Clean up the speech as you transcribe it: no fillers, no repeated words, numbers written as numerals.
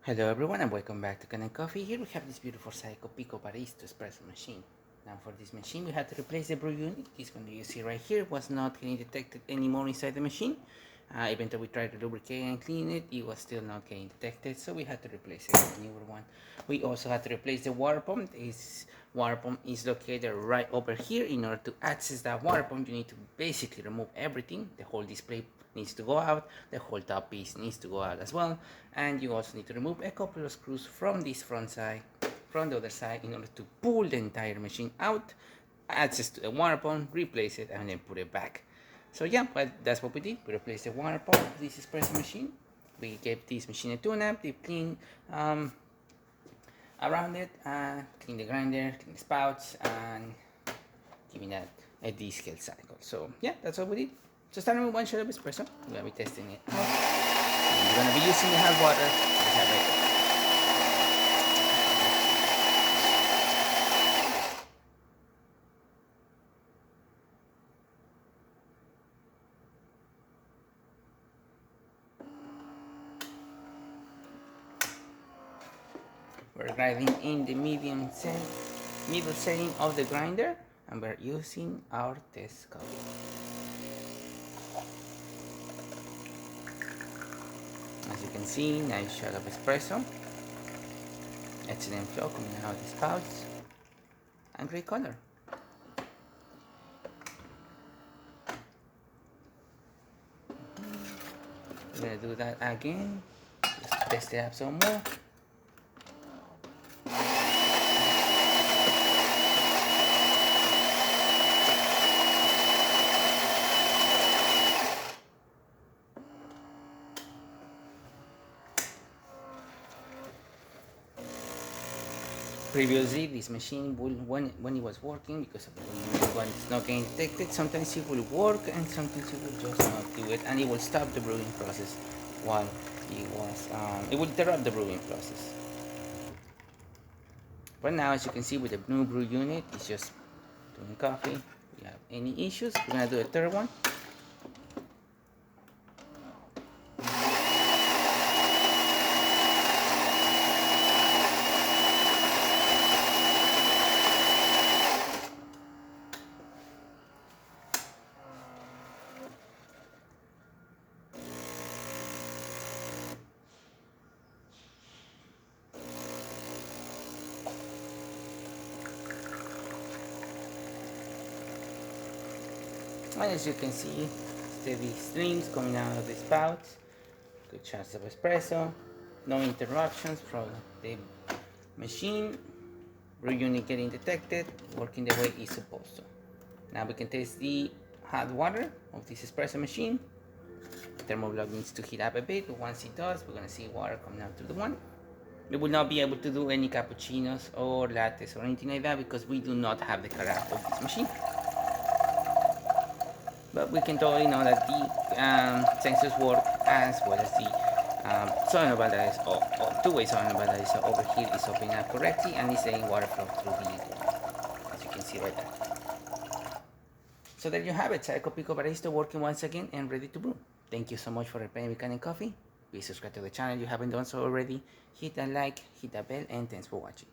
Hello everyone and welcome back to Kanen Coffee. Here we have this beautiful Saeco Pico Baristo Espresso machine. Now for this machine we had to replace the brew unit. This one that you see right here was not getting detected anymore inside the machine. Even though we tried to lubricate and clean it, it was still not getting detected, so we had to replace it with a newer one. We also had to replace the water pump. This water pump is located right over here. In order to access that water pump, you need to basically remove everything. The whole display needs to go out, the whole top piece needs to go out as well, and you also need to remove a couple of screws from this front side, from the other side, in order to pull the entire machine out, access to the water pump, replace it, and then put it back. So yeah, but that's what we did. We replaced the water pump of this espresso machine. We gave this machine a tune-up, deep clean around it, clean the grinder, clean the spouts, and giving that a D-scale cycle. So yeah, that's what we did. So starting with one shot of espresso, we're gonna be testing it out. And we're gonna be using the hot water we have right there. We're grinding in the middle setting of the grinder, and we're using our test coffee. As you can see, nice shot of espresso, excellent flow coming out of the spouts, and great color. We're gonna do that again, just to test it up some more. Previously, this machine will, when it was working, because of when it's not getting detected, sometimes it will work and sometimes it will just not do it, and it will stop the brewing process while it will interrupt the brewing process. But now, as you can see with the new brew unit, it's just doing coffee. If we have any issues, we're gonna do a third one. And as you can see, steady streams coming out of the spouts, good chance of espresso, no interruptions from the machine, brew unit getting detected, working the way it's supposed to. Now we can taste the hot water of this espresso machine. Thermoblock needs to heat up a bit, but once it does, we're gonna see water coming out through the one. We will not be able to do any cappuccinos or lattes or anything like that because we do not have the carafe of this machine. But we can totally know that the sensors work as well as the solenoid that is two-way solenoid that is over here is opening up correctly and is letting water flow through the wall, as you can see right there. So there you have it, Saeco Pico Barista working once again and ready to brew. Thank you so much for replaying with Kanen Coffee. Please subscribe to the channel if you haven't done so already. Hit that like, hit that bell, and thanks for watching.